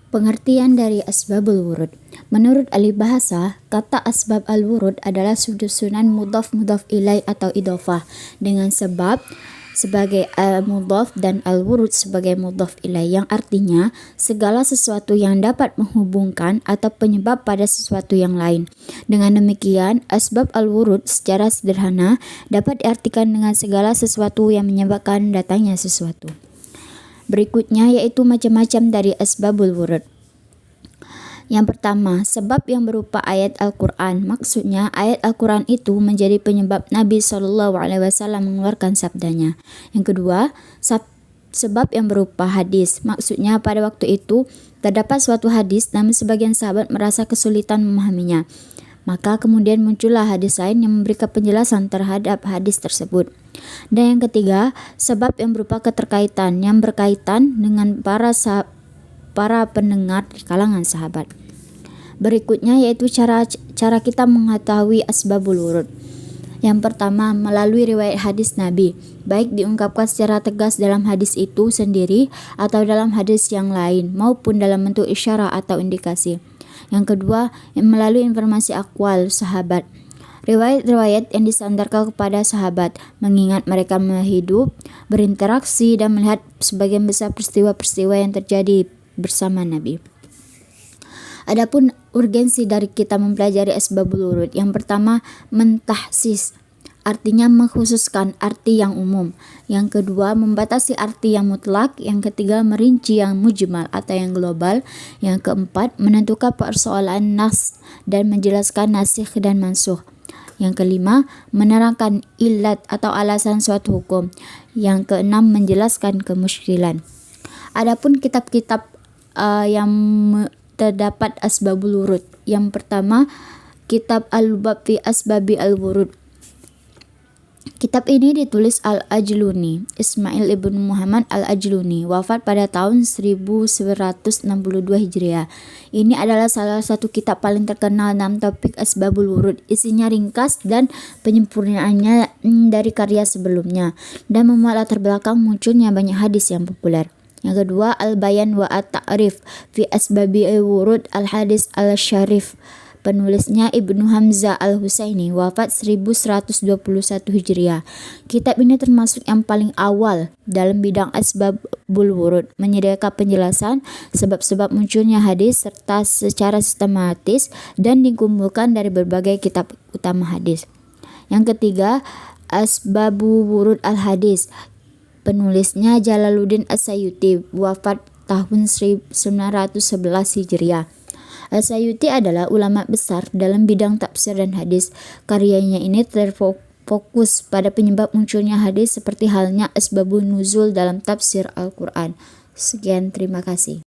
Pengertian dari asbabul wurud. Menurut ahli bahasa, kata asbab al-wurud adalah susunan mudhaf ilaih atau idhofah dengan sebab sebagai al-mudhaf dan al-wurud sebagai mudhaf ilaih, yang artinya segala sesuatu yang dapat menghubungkan atau penyebab pada sesuatu yang lain. Dengan demikian, asbab al-wurud secara sederhana dapat diartikan dengan segala sesuatu yang menyebabkan datangnya sesuatu. Berikutnya yaitu macam-macam dari asbabul wurud. Yang pertama, sebab yang berupa ayat Al-Quran. Maksudnya ayat Al-Quran itu menjadi penyebab Nabi SAW mengeluarkan sabdanya. Yang kedua, sebab yang berupa hadis. Maksudnya pada waktu itu terdapat suatu hadis namun sebagian sahabat merasa kesulitan memahaminya. Maka kemudian muncullah hadis lain yang memberikan penjelasan terhadap hadis tersebut. Dan yang ketiga, sebab yang berupa keterkaitan yang berkaitan dengan para pendengar di kalangan sahabat. Berikutnya yaitu cara kita mengetahui asbabul wurud. Yang pertama, melalui riwayat hadis Nabi, baik diungkapkan secara tegas dalam hadis itu sendiri atau dalam hadis yang lain, maupun dalam bentuk isyarat atau indikasi. Yang kedua, melalui informasi aqwal sahabat, riwayat-riwayat yang disandarkan kepada sahabat, mengingat mereka hidup, berinteraksi, dan melihat sebagian besar peristiwa-peristiwa yang terjadi bersama Nabi. Adapun urgensi dari kita mempelajari asbabul wurud, yang pertama, mentahsis, artinya mengkhususkan arti yang umum. Yang kedua, membatasi arti yang mutlak. Yang ketiga, merinci yang mujmal atau yang global. Yang keempat, menentukan persoalan nas dan menjelaskan nasikh dan mansukh. Yang kelima, menerangkan illat atau alasan suatu hukum. Yang keenam, menjelaskan kemusykilan. Adapun kitab-kitab yang terdapat asbabul wurud. Yang pertama, kitab Al-Lubab fi Asbabi Al-Wurud. Kitab ini ditulis Al-Ajluni, Ismail ibn Muhammad Al-Ajluni, wafat pada tahun 1162 Hijriah. Ini adalah salah satu kitab paling terkenal dalam topik asbabul wurud. Isinya ringkas dan penyempurnaannya dari karya sebelumnya, dan memuat latar belakang munculnya banyak hadis yang populer. Yang kedua, Al-Bayan wa At-Ta'rif fi Asbabi Al-Wurud Al-Hadis Al-Syarif. Penulisnya Ibnu Hamzah Al-Husaini, wafat 1121 Hijriah. Kitab ini termasuk yang paling awal dalam bidang asbabul wurud, menyediakan penjelasan sebab-sebab munculnya hadis serta secara sistematis dan dikumpulkan dari berbagai kitab utama hadis. Yang ketiga, Asbabul Wurud Al-Hadis. Penulisnya Jalaluddin As-Sayuti, wafat tahun 1911 Hijriah. As-Sayuti adalah ulama besar dalam bidang tafsir dan hadis. Karyanya ini terfokus pada penyebab munculnya hadis seperti halnya asbabun nuzul dalam tafsir Al-Quran. Sekian, terima kasih.